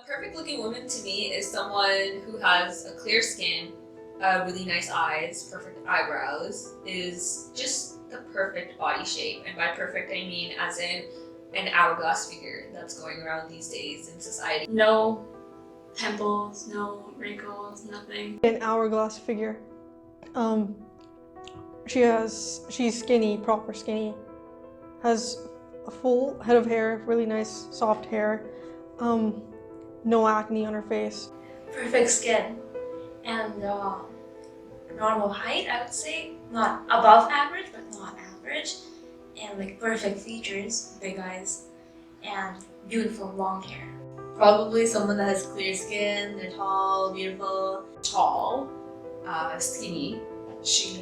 A perfect looking woman to me is someone who has a clear skin, really nice eyes, perfect eyebrows, is just the perfect body shape. And by perfect, I mean as in an hourglass figure that's going around these days in society. No pimples, no wrinkles, nothing. An hourglass figure. She's skinny, proper skinny. Has a full head of hair, really nice soft hair. No acne on her face. Perfect skin and normal height, I would say. Not above average, but not average. And like perfect features, big eyes, and beautiful long hair. Probably someone that has clear skin, they're tall, beautiful. Tall, skinny. She's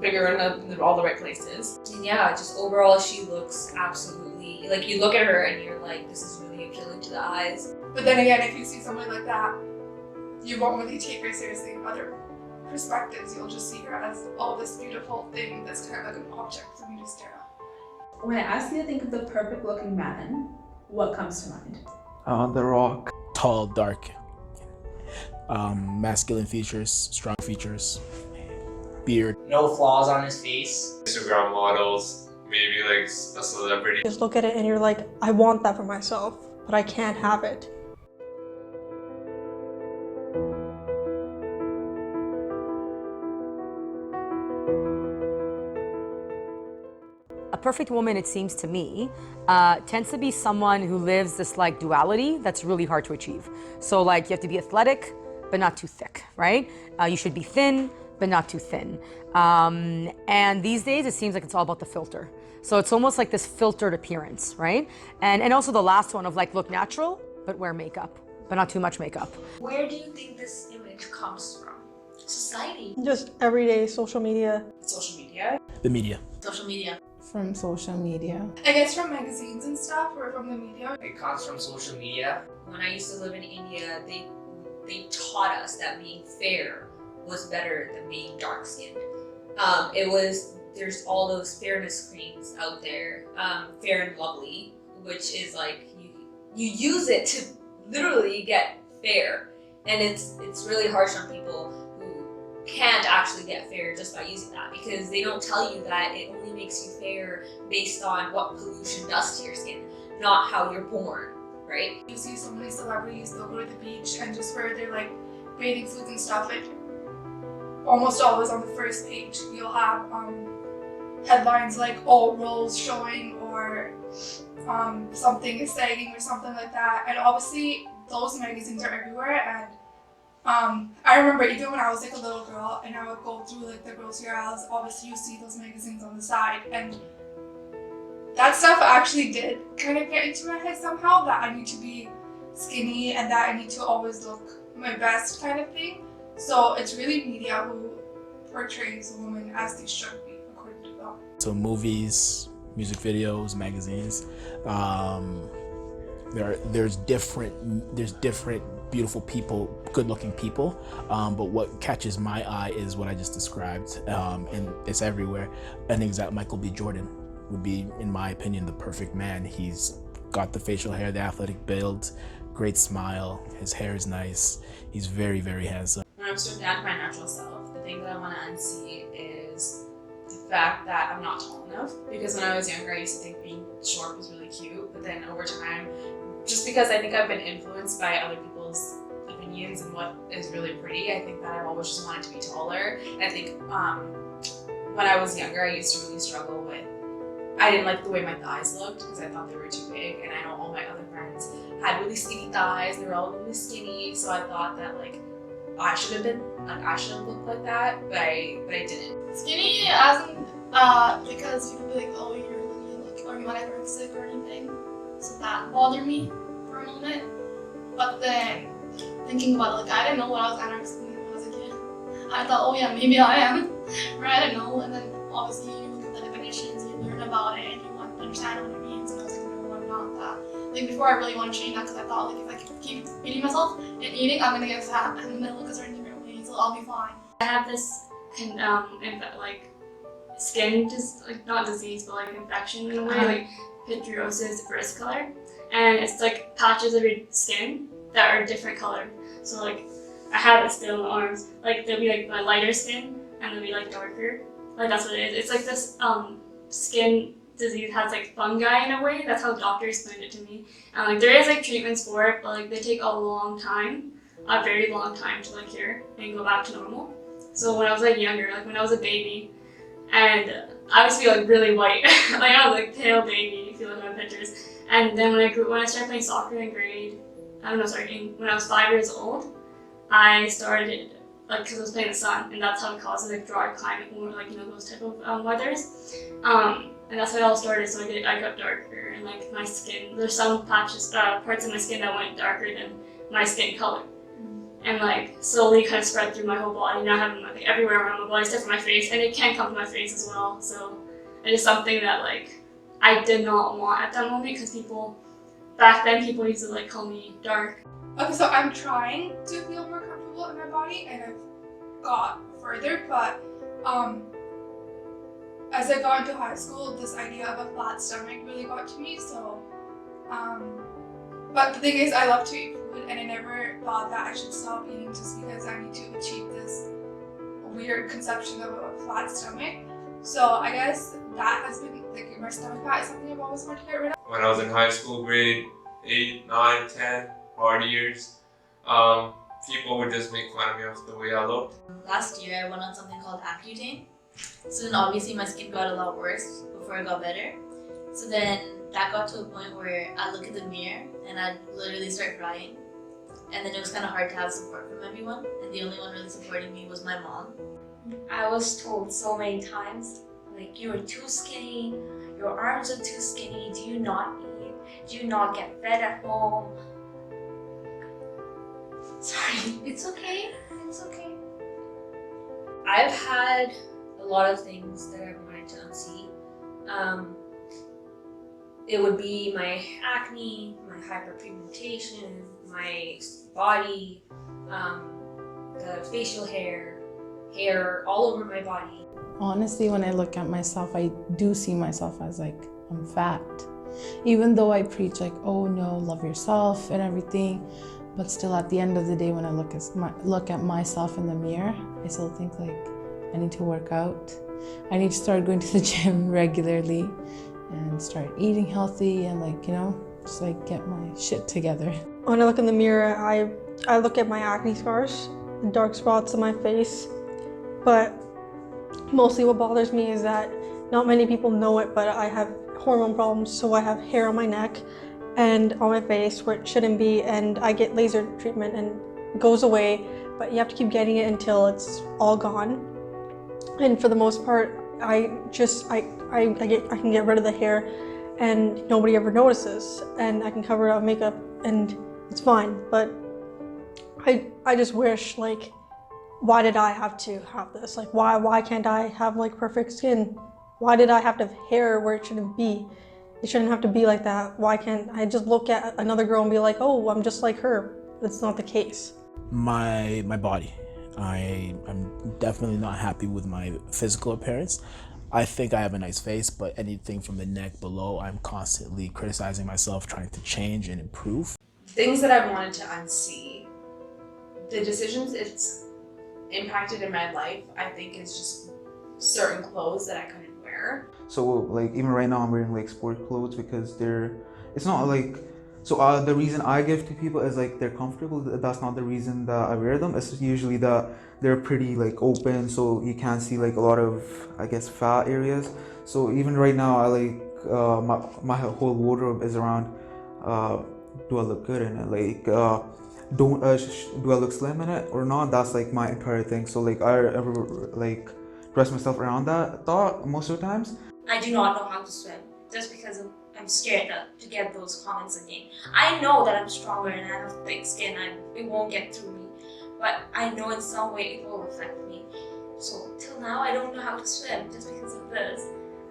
bigger in all the right places. And yeah, just overall she looks absolutely, like you look at her and you're like, this is really appealing to the eyes. But then again, if you see somebody like that, you won't really take her seriously in other perspectives. You'll just see her as, oh, this beautiful thing that's kind of like an object for me to stare at. When I ask you to think of the perfect looking man, what comes to mind? The Rock. Tall, dark, masculine features, strong features, beard. No flaws on his face. Instagram models, maybe like a celebrity. Just look at it and you're like, I want that for myself, but I can't have it. A perfect woman, it seems to me, tends to be someone who lives this like duality that's really hard to achieve. So like you have to be athletic, but not too thick, right? You should be thin, but not too thin. And these days it seems like it's all about the filter. So it's almost like this filtered appearance, right? And also the last one of like look natural, but wear makeup, but not too much makeup. Where do you think this image comes from? Society. Just everyday social media. Social media. The media. Social media. From social media. I guess from magazines and stuff, or from the media. It comes from social media. When I used to live in India, they taught us that being fair was better than being dark skinned. There's all those fairness creams out there, Fair and Lovely, which is like you use it to literally get fair, and it's really harsh on people who can't actually get fair just by using that, because they don't tell you that it only makes you fair based on what pollution does to your skin, not how you're born, right? You see so many celebrities, they'll go to the beach and just wear their like bathing suits and stuff. Like almost always on the first page, you'll have headlines like, oh, rolls showing, or something is sagging or something like that. And obviously those magazines are everywhere. And I remember even when I was like a little girl and I would go through like the grocery aisles, obviously you see those magazines on the side, and that stuff actually did kind of get into my head somehow, that I need to be skinny and that I need to always look my best kind of thing. So it's really media who portrays a woman as they should be, according to them. So movies, music videos, magazines. There's different beautiful people, good-looking people, but what catches my eye is what I just described, and it's everywhere. An example, Michael B. Jordan would be, in my opinion, the perfect man. He's got the facial hair, the athletic build, great smile, his hair is nice, he's very, very handsome. When I'm stripped down to my natural self, the thing that I want to unsee is the fact that I'm not tall enough. Because when I was younger, I used to think being short was really cute, but then over time, just because I think I've been influenced by other people's opinions and what is really pretty, I think that I've always just wanted to be taller. And I think when I was younger, I used to really struggle with, I didn't like the way my thighs looked because I thought they were too big, and I know all my other friends had really skinny thighs, they were all really skinny, so I thought that like I should have looked like that, but I didn't. Skinny as in, because people be like, oh, you're really, or you might have sick or anything. So that bothered me for a moment. But then, thinking about it, like, I didn't know what I was anorexic when I was a kid. I thought, oh yeah, maybe I am, right? I don't know. And then obviously you look at the definitions, you learn about it, and you want to understand what it means. And I was like, no, I'm not that. Like before, I really want to change that because I thought, like, if I keep eating myself and eating, I'm gonna get fat, and I'm gonna look a certain different way, so I'll be fine. I have this, like, skin, just like not disease, but like infection in a way, like hydrosis, wrist color, and it's like patches of your skin that are different colored. So like I have it still in the arms. Like there'll be like my lighter skin and there'll be like darker. Like that's what it is. It's like this skin disease has like fungi in a way. That's how doctors explained it to me. And like there is like treatments for it, but like they take a long time, a very long time to like cure and go back to normal. So when I was like younger, like when I was a baby, and I used to be like really white, like I was like pale baby if you look at my pictures. And then when I started playing soccer in when I was 5 years old, I started like because I was playing in the sun, and that's how it causes like dry climate or like those type of weathers. And that's how it all started. So I got darker, and like my skin, there's some parts of my skin that went darker than my skin color. And like slowly kind of spread through my whole body. Now I have like everywhere around my body, except for my face, and it can come to my face as well. So it is something that like I did not want at that moment, because back then people used to like call me dark. Okay, so I'm trying to feel more comfortable in my body, and I've got further, but as I got into high school, this idea of a flat stomach really got to me. So, but the thing is, I love to eat food, and I never thought that I should stop eating just because I need to achieve this weird conception of a flat stomach. So I guess that has been, like, my stomach fat is something I've always wanted to get rid of. When I was in high school, grade 8, 9, 10, hard years, people would just make fun of me of the way I looked. Last year I went on something called Accutane. So then obviously my skin got a lot worse before it got better. So then that got to a point where I look in the mirror and I'd literally start crying. And then it was kind of hard to have support from everyone. And the only one really supporting me was my mom. I was told so many times, like, you are too skinny, your arms are too skinny, do you not eat? Do you not get fed at home? Sorry. It's okay. It's okay. I've had a lot of things that I've wanted to unsee. It would be my acne, my hyperpigmentation, my body, the facial hair all over my body. Honestly, when I look at myself, I do see myself as like, I'm fat. Even though I preach like, oh no, love yourself and everything, but still at the end of the day, when I look at myself in the mirror, I still think like, I need to work out. I need to start going to the gym regularly and start eating healthy and like, just like get my shit together. When I look in the mirror, I look at my acne scars, the dark spots on my face, but mostly what bothers me is that not many people know it, but I have hormone problems, so I have hair on my neck and on my face where it shouldn't be, and I get laser treatment and it goes away, but you have to keep getting it until it's all gone. And for the most part, I can get rid of the hair and nobody ever notices, and I can cover it up with makeup and it's fine. But I just wish, like, why did I have to have this? Like, why can't I have like perfect skin? Why did I have to have hair where it shouldn't be? It shouldn't have to be like that. Why can't I just look at another girl and be like, oh, I'm just like her? That's not the case. My body. I'm definitely not happy with my physical appearance. I think I have a nice face, but anything from the neck below, I'm constantly criticizing myself, trying to change and improve. Things that I wanted to unsee, the decisions it's impacted in my life, I think is just certain clothes that I couldn't wear. So like even right now I'm wearing like sport clothes because it's not like, so the reason I give to people is like they're comfortable. That's not the reason that I wear them. It's usually that they're pretty like open, so you can't see like a lot of, I guess, fat areas. So even right now I like my whole wardrobe is around do I look good in it, like do I look slim in it or not. That's like my entire thing. So like I ever like dress myself around that thought most of the times. I do not know how to swim just because I'm scared to get those comments again. I know that I'm stronger and I have thick skin and it won't get through me, but I know in some way it will affect me. So till now I don't know how to swim just because of this,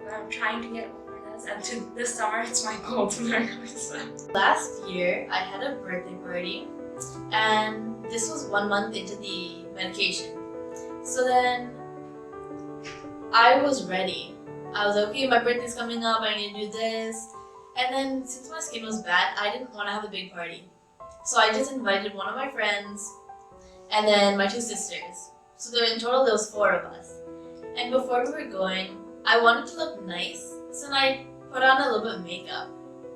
but I'm trying to get over this, and this summer it's my goal to learn how to swim. Last year I had a birthday party, and this was 1 month into the medication. So then I was ready. I was like, okay, my birthday's coming up, I need to do this. And then since my skin was bad, I didn't want to have a big party. So I just invited one of my friends and then my 2 sisters. So there, in total there was 4 of us. And before we were going, I wanted to look nice, so I put on a little bit of makeup.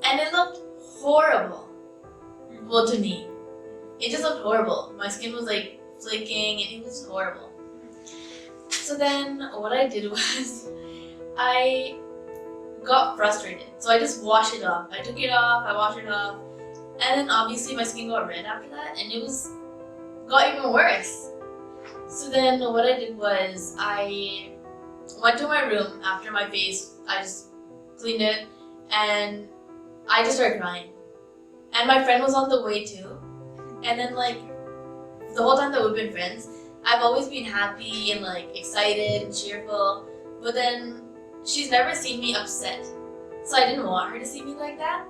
And it looked horrible. Well, to me. It just looked horrible. My skin was like flaking and it was horrible. So then what I did was I got frustrated. So I just washed it off. I took it off, I washed it off. And then obviously my skin got red after that and it got even worse. So then what I did was I went to my room after my face. I just cleaned it and I just started crying. And my friend was on the way too. And then like the whole time that we've been friends, I've always been happy and like excited and cheerful. But then she's never seen me upset. So I didn't want her to see me like that.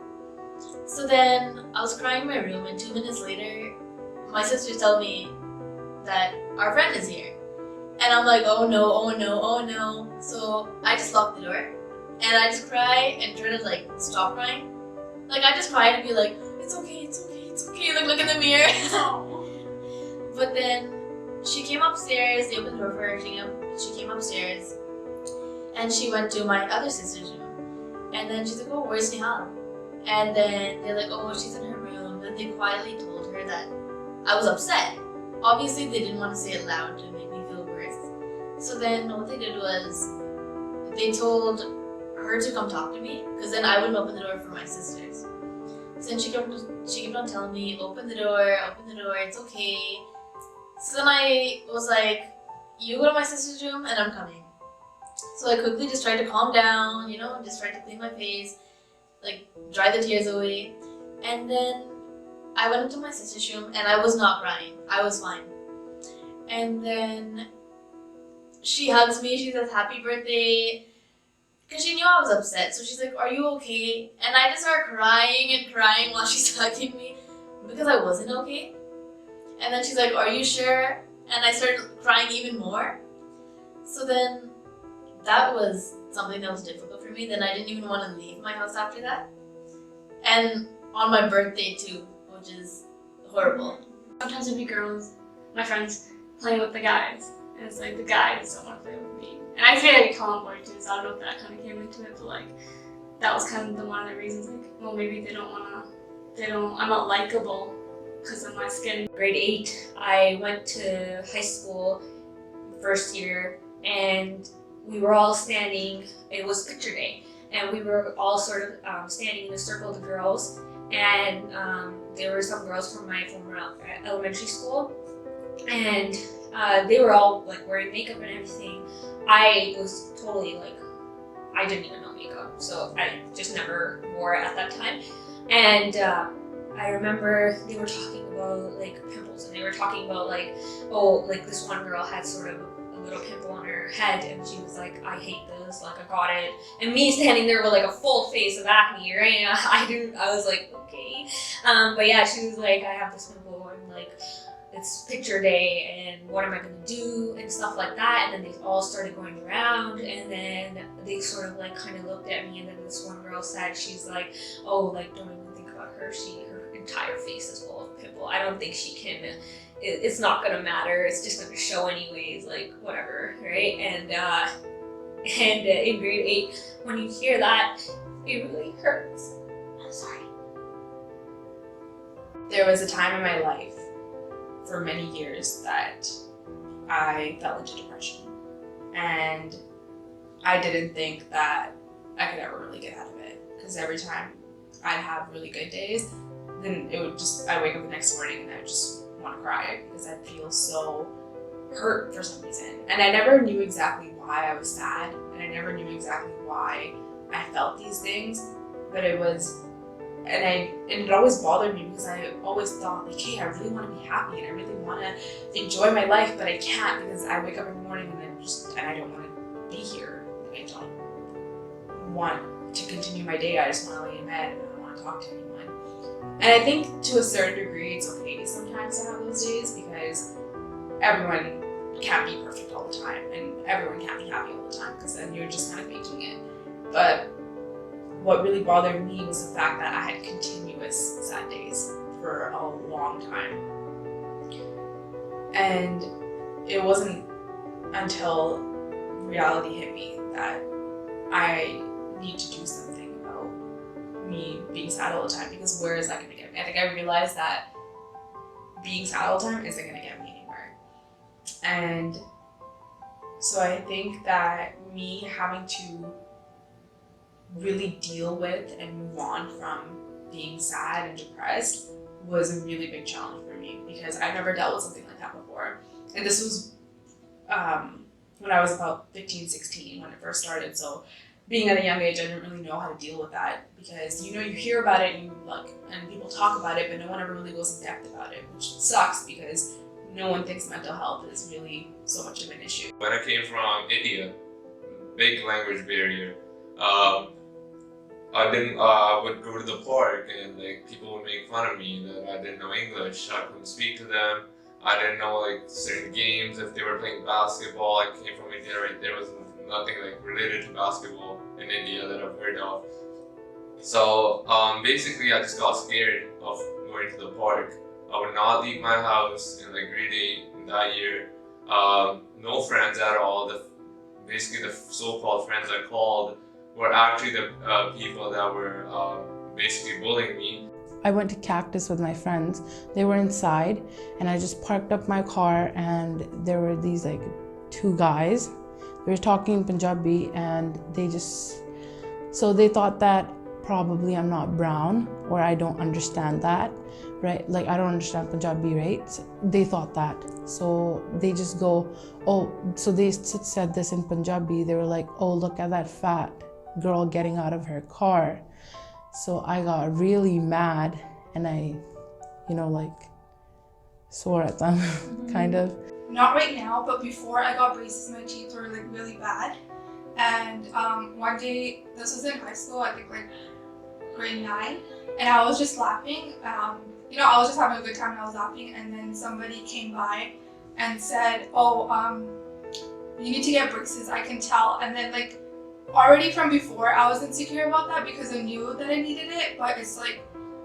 So then I was crying in my room and 2 minutes later, my sisters tell me that our friend is here. And I'm like, oh no, oh no, oh no. So I just locked the door and I just cry and try to like stop crying. Like I just cry to be like, it's okay, it's okay, it's okay. Like look in the mirror. But then she came upstairs, they opened the door for her, she came upstairs and she went to my other sister's room. And then she's like, oh, where's Nihal? And then they're like, oh, she's in her room. Then they quietly told her that I was upset. Obviously, they didn't want to say it loud to make me feel worse. So then what they did was they told her to come talk to me because then I wouldn't open the door for my sisters. So then she kept on telling me, open the door, it's okay. So then I was like, you go to my sister's room and I'm coming. So I quickly just tried to calm down, you know, just tried to clean my face, like dry the tears away. And then I went into my sister's room and I was not crying. I was fine. And then she hugs me, she says happy birthday. Because she knew I was upset. So she's like, are you okay? And I just started crying and crying while she's hugging me because I wasn't okay. And then she's like, are you sure? And I started crying even more. So then that was something that was difficult for me. Then I didn't even want to leave my house after that. And on my birthday too, which is horrible. Sometimes there'd be girls, my friends, playing with the guys. And it's like the guys don't want to play with me. And I feel like a tomboy too, so I don't know if that kind of came into it, but like that was kind of one of the reasons, like, well, maybe I'm not likable because of my skin. Grade 8, I went to high school first year and we were all standing, it was picture day, and we were all sort of standing in a circle of the girls, and there were some girls from my former elementary school, and they were all like wearing makeup and everything. I was totally like, I didn't even know makeup, so I just never wore it at that time. And I remember they were talking about like pimples, and they were talking about like, oh, like this one girl had sort of a little pimple on her head, and she was like, I hate this, like I got it. And me standing there with like a full face of acne, right? And I was like, okay. But yeah, she was like, I have this pimple, and like, it's picture day and what am I gonna do and stuff like that. And then they all started going around, and then they sort of like kind of looked at me, and then this one girl said, she's like, oh, like don't even think about her, her entire face is full of pimple. I don't think she can, it's not gonna matter, it's just gonna show anyways, like whatever, right? And in grade 8, when you hear that, it really hurts. I'm sorry. There was a time in my life for many years that I fell into depression, and I didn't think that I could ever really get out of it, because every time I'd have really good days, then I'd wake up the next morning and I would just want to cry because I'd feel so hurt for some reason. And I never knew exactly why I was sad, and I never knew exactly why I felt these things, but it always bothered me because I always thought like, hey, I really want to be happy and I really want to enjoy my life, but I can't because I wake up in the morning and I don't want to be here. Like, I don't want to continue my day. I just want to lay in bed and I don't want to talk to anyone. And I think to a certain degree it's okay sometimes to have those days because everyone can't be perfect all the time and everyone can't be happy all the time because then you're just kind of faking it. But what really bothered me was the fact that I had continuous sad days for a long time. And it wasn't until reality hit me that I need to do something about me being sad all the time, because where is that going to get me? I think I realized that being sad all the time isn't going to get me anywhere. And so I think that me having to really deal with and move on from being sad and depressed was a really big challenge for me, because I've never dealt with something like that before. And this was when I was about 15, 16 when it first started. So being at a young age, I didn't really know how to deal with that, because you hear about it and people talk about it, but no one ever really goes in depth about it, which sucks because no one thinks mental health is really so much of an issue. When I came from India, big language barrier. I would go to the park and people would make fun of me that I didn't know English. I couldn't speak to them. I didn't know certain games. If they were playing basketball, I came from India, right? There was nothing related to basketball in India that I've heard of. So basically, I just got scared of going to the park. I would not leave my house in grade 8 in that year. No friends at all. Basically, the so-called friends I called were actually the people that were basically bullying me. I went to Cactus with my friends. They were inside, and I just parked up my car, and there were these two guys. They were talking in Punjabi, and so they thought that probably I'm not brown, or I don't understand that, right? I don't understand Punjabi, right? So they thought that. So they just go, oh, so they said this in Punjabi. They were like, oh, look at that fat girl getting out of her car. So I got really mad, and I, swore at them, kind of. Not right now, but before I got braces, my teeth were really bad. And one day, this was in high school, I think grade 9, and I was just laughing. I was just having a good time and I was laughing, and then somebody came by and said, oh, you need to get braces, I can tell. And then already from before, I was insecure about that because I knew that I needed it, but it's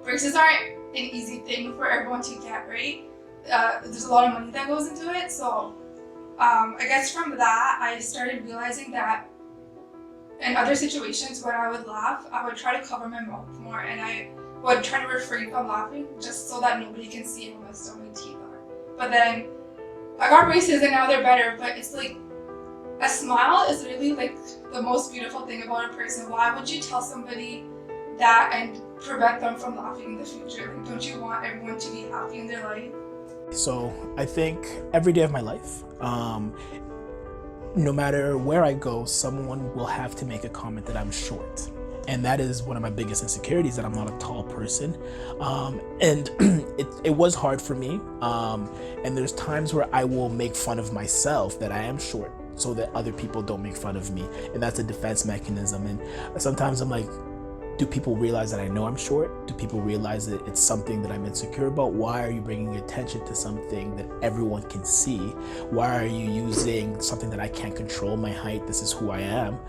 braces aren't an easy thing for everyone to get, right? There's a lot of money that goes into it. So I guess from that, I started realizing that in other situations when I would laugh, I would try to cover my mouth more, and I would try to refrain from laughing just so that nobody can see how messed up my teeth are. But then I got braces and now they're better, but it's a smile is really the most beautiful thing about a person. Why would you tell somebody that and prevent them from laughing in the future? Don't you want everyone to be happy in their life? So I think every day of my life, no matter where I go, someone will have to make a comment that I'm short. And that is one of my biggest insecurities, that I'm not a tall person. And it was hard for me. And there's times where I will make fun of myself that I am short, so that other people don't make fun of me. And that's a defense mechanism. And sometimes I'm like, do people realize that I know I'm short? Do people realize that it's something that I'm insecure about? Why are you bringing attention to something that everyone can see? Why are you using something that I can't control, my height, this is who I am?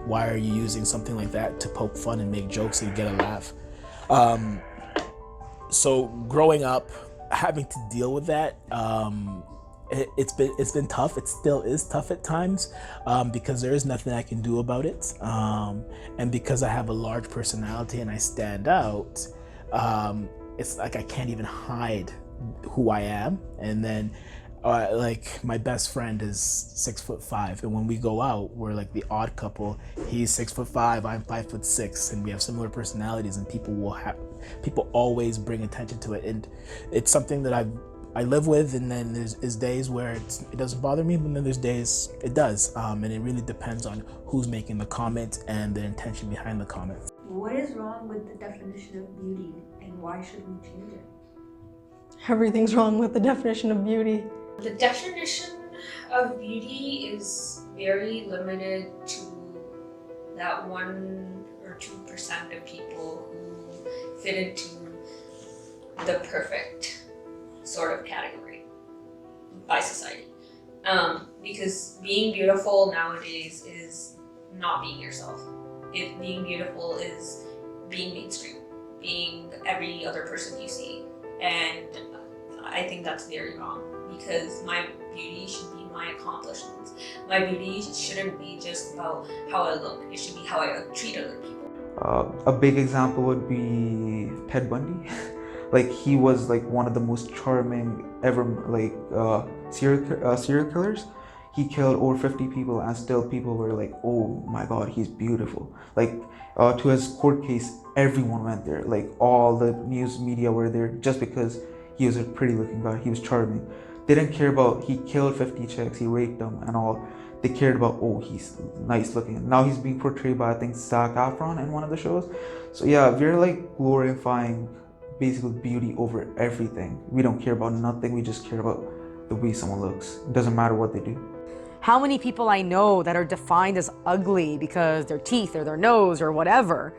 Why are you using something like that to poke fun and make jokes and get a laugh? So growing up, having to deal with that, it's been tough. It still is tough at times, because there is nothing I can do about it, and because I have a large personality and I stand out, it's I can't even hide who I am. And then my best friend is 6'5", and when we go out, we're the odd couple. He's 6'5", I'm 5'6", and we have similar personalities, and people always bring attention to it, and it's something that I live with. And then there's days where it doesn't bother me, but then there's days it does, and it really depends on who's making the comment and the intention behind the comment. What is wrong with the definition of beauty, and why should we change it? Everything's wrong with the definition of beauty. The definition of beauty is very limited to that 1 or 2% of people who fit into the perfect sort of category by society. Because being beautiful nowadays is not being yourself. Being beautiful is being mainstream, being every other person you see. And I think that's very wrong, because my beauty should be my accomplishments. My beauty shouldn't be just about how I look, it should be how I treat other people. A big example would be Ted Bundy. Like he was like one of the most charming ever like serial killers. He killed over 50 people and still people were like, oh my god, he's beautiful. Like to his court case, everyone went there. Like all the news media were there just because he was a pretty looking guy. He was charming. They didn't care about he killed 50 chicks, he raped them and all. They cared about, oh, he's nice looking. Now he's being portrayed by, I think, Zac Efron in one of the shows. So yeah, we're like glorifying basically beauty over everything. We don't care about nothing. We just care about the way someone looks. It doesn't matter what they do. How many people I know that are defined as ugly because their teeth or their nose or whatever,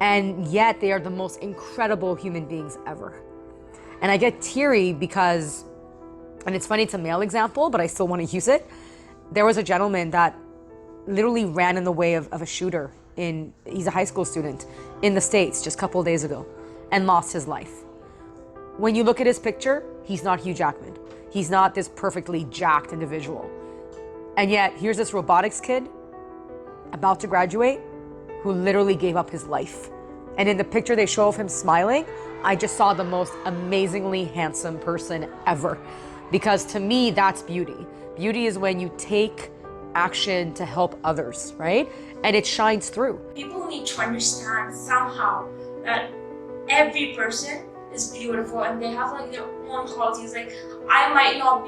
and yet they are the most incredible human beings ever. And I get teary because, and it's funny, it's a male example, but I still want to use it. There was a gentleman that literally ran in the way of a shooter he's a high school student in the States just a couple of days ago and lost his life. When you look at his picture, he's not Hugh Jackman. He's not this perfectly jacked individual. And yet here's this robotics kid about to graduate who literally gave up his life. And in the picture they show of him smiling, I just saw the most amazingly handsome person ever. Because to me, that's beauty. Beauty is when you take action to help others, right? And it shines through. People need to understand somehow that every person is beautiful and they have like their own qualities. Like I might not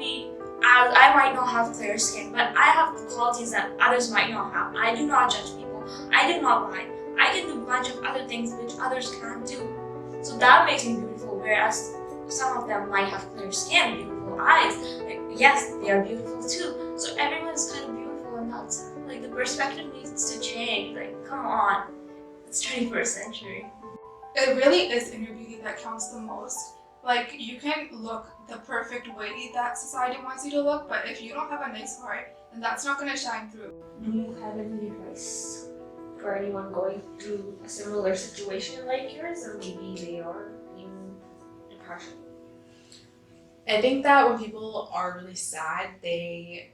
have clear skin, but I have qualities that others might not have. I do not judge people. I do not lie. I can do a bunch of other things which others can't do. So that makes me beautiful, whereas some of them might have clear skin, beautiful eyes. Like, yes, they are beautiful too. So everyone's kind of beautiful, and that's like the perspective needs to change. Like, come on, it's 21st century. It really is inner beauty that counts the most. Like, you can look the perfect way that society wants you to look, but if you don't have a nice heart, then that's not going to shine through. Do you have any advice for anyone going through a similar situation like yours, or maybe they are in depression? I think that when people are really sad, they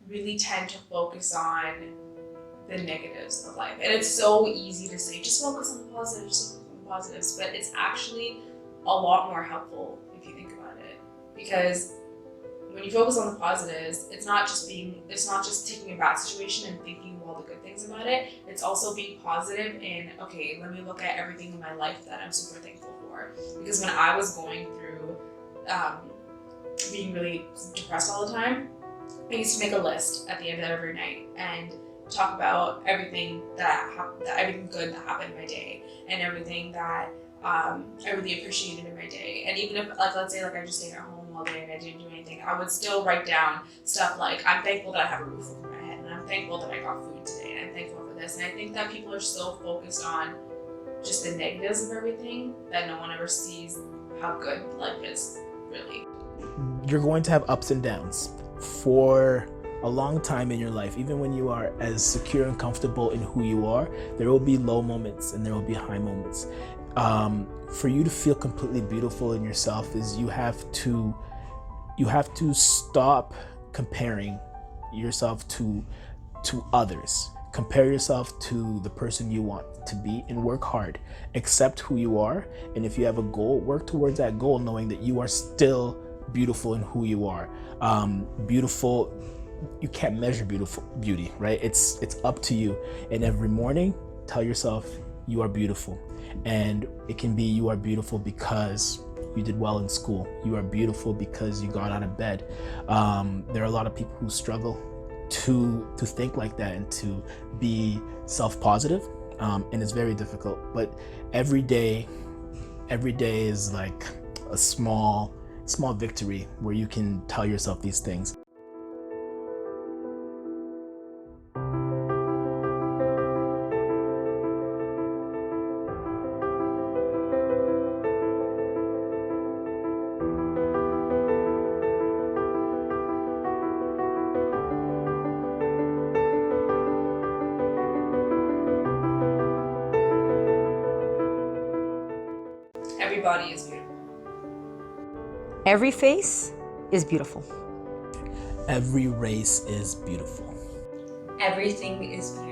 really tend to focus on the negatives of life. And it's so easy to say, just focus on the positives, just focus on the positives, but it's actually a lot more helpful if you think about it. Because when you focus on the positives, it's not just taking a bad situation and thinking of all the good things about it. It's also being positive in, okay, let me look at everything in my life that I'm super thankful for. Because when I was going through being really depressed all the time, I used to make a list at the end of every night and talk about everything everything good that happened in my day and everything that I really appreciated in my day. And even if, like, let's say like I just stayed at home all day and I didn't do anything, I would still write down stuff like, I'm thankful that I have a roof over my head, and I'm thankful that I got food today, and I'm thankful for this. And I think that people are so focused on just the negatives of everything that no one ever sees how good life is, really. You're going to have ups and downs for a long time in your life. Even when you are as secure and comfortable in who you are, there will be low moments and there will be high moments. For you to feel completely beautiful in yourself is you have to stop comparing yourself to others. Compare yourself to the person you want to be and work hard. Accept who you are, and if you have a goal, work towards that goal, knowing that you are still beautiful in who you are. Beautiful, you can't measure beauty, right? It's up to you. And every morning, tell yourself you are beautiful. And it can be you are beautiful because you did well in school. You are beautiful because you got out of bed. There are a lot of people who struggle to think like that and to be self-positive, and it's very difficult. But every day is like a small victory where you can tell yourself these things. Every face is beautiful. Every race is beautiful. Everything is beautiful.